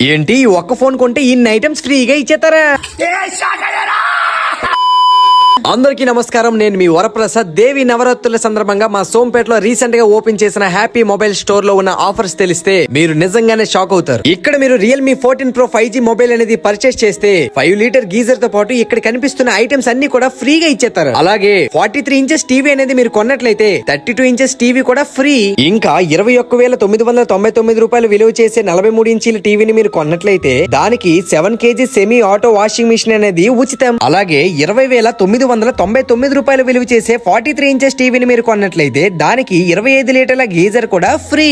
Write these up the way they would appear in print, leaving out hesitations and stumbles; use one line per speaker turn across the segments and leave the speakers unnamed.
ఏంటి ఒక్క ఫోన్ కొంటే ఇన్ని ఐటమ్స్ ఫ్రీగా ఇచ్చేస్తారా? అందరికీ నమస్కారం. నేను మీ వరప్రసాద్. దేవి నవరాత్రుల సందర్భంగా మా సోంపేటలో రీసెంట్ గా ఓపెన్ చేసిన హ్యాపీ మొబైల్ స్టోర్ లో ఉన్న ఆఫర్స్ తెలిస్తే మీరు నిజంగానే షాక్ అవుతారు. ఇక్కడ మీరు రియల్మీ 14 Pro 5G మొబైల్ అనేది పర్చేస్ చేస్తే 5 లీటర్ గీజర్ తో పాటు ఇక్కడ కనిపిస్తున్న ఐటమ్స్ అన్ని కూడా ఫ్రీగా ఇచ్చేస్తారు. అలాగే 43 ఇంచెస్ టీవీ అనేది మీరు కొన్నట్లయితే 32 ఇంచెస్ టీవీ కూడా ఫ్రీ. ఇంకా 21,999 రూపాయలు విలువ చేసే 43 ఇంచీల టీవీని మీరు కొన్నట్లయితే దానికి 7 kg semi auto washing machine అనేది ఉచితం. అలాగే 20,999 రూపాయలు విలువ చేసే 43 ఇంచెస్ టీవీని మీరు కొన్నట్లయితే దానికి 25 లీటర్ల గీజర్ కూడా ఫ్రీ.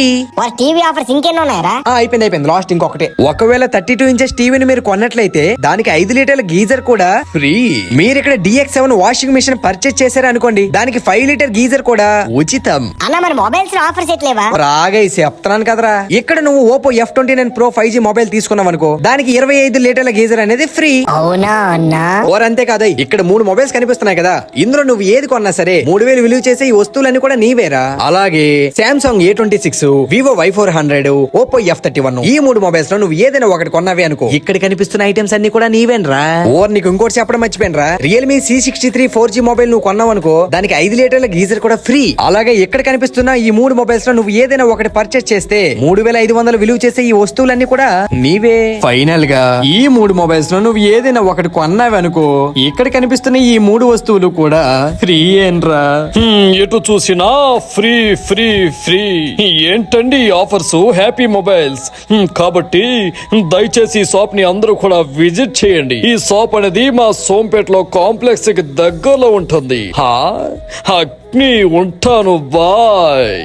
టీవీ ఆఫర్స్ ఇంకెన్ని ఉన్నాయరా?
అయిపోయింది లాస్ట్ ఇంకొకటి. ఒకవేళ 32 ఇంచెస్ టీవీని మీరు కొన్నట్లయితే దానికి 5 లీటర్ల గీజర్ కూడా ఫ్రీ. మీరు ఇక్కడ DX7 వాషింగ్ మిషన్ పర్చేస్ చేశారు అనుకోండి, దానికి 5 లీటర్ గీజర్ కూడా ఉచితం.
అన్న మరి మొబైల్స్ లో ఆఫర్స్ ఎట్లేవా?
రాగా చెప్తున్నాను కదరా. ఇక్కడ నువ్వు Oppo F29 Pro 5G mobile తీసుకున్నావు అనుకో, దానికి 25 లీటర్ల గీజర్ అనేది ఫ్రీ.
అవునా అన్నా?
అంతే కాదు, ఇక్కడ 3 మొబైల్స్ కనిపిస్తున్నాయి కదా, ఇందులో నువ్వు ఏది కొన్నా సరే 3,000 విలువ చేసే ఈ వస్తువులన్నీ కూడా నీవేరా. అలాగే Samsung A26, Vivo Y400, Oppo F31 ఈ 3 మొబైల్స్ లో నువ్వు ఏదైనా ఒకటి కొన్నావే అనుకో, ఇక్కడ కనిపిస్తున్న ఐటమ్స్ అన్ని కూడా నీవేనరా. నీకు ఇంకోటి చెప్పడం మర్చిపోయినరా, రియల్మీ C63 4G మొబైల్ నువ్వు కొన్నావు అనుకో, దానికి 5 లీటర్ల గీజర్ కూడా ఫ్రీ. అలాగే ఇక్కడ కనిపిస్తున్న ఈ 3 మొబైల్స్ లో నువ్వు ఏదైనా ఒకటి పర్చేస్ చేస్తే 3,500 విలువ చేసే ఈ వస్తువులన్నీ కూడా నీవే. ఫైనల్ గా ఈ 3 మొబైల్స్ లో నువ్వు ఏదైనా ఒకటి కొన్నావనుకో, ఇక్కడ కనిపిస్తున్న ఈ 3 వస్తువులు కూడా ఫ్రీ ఏంట్రా.
ఎటు చూసినా ఫ్రీ ఫ్రీ ఫ్రీ. ఏంటండి ఈ ఆఫర్స్? హ్యాపీ మొబైల్స్ కాబట్టి దయచేసి ఈ షాప్ ని అందరూ కూడా విజిట్ చేయండి. ఈ షాప్ అనేది మా సోంపేటలో కాంప్లెక్స్ కి దగ్గరలో ఉంటుంది. ఉంటాను. బాయ్.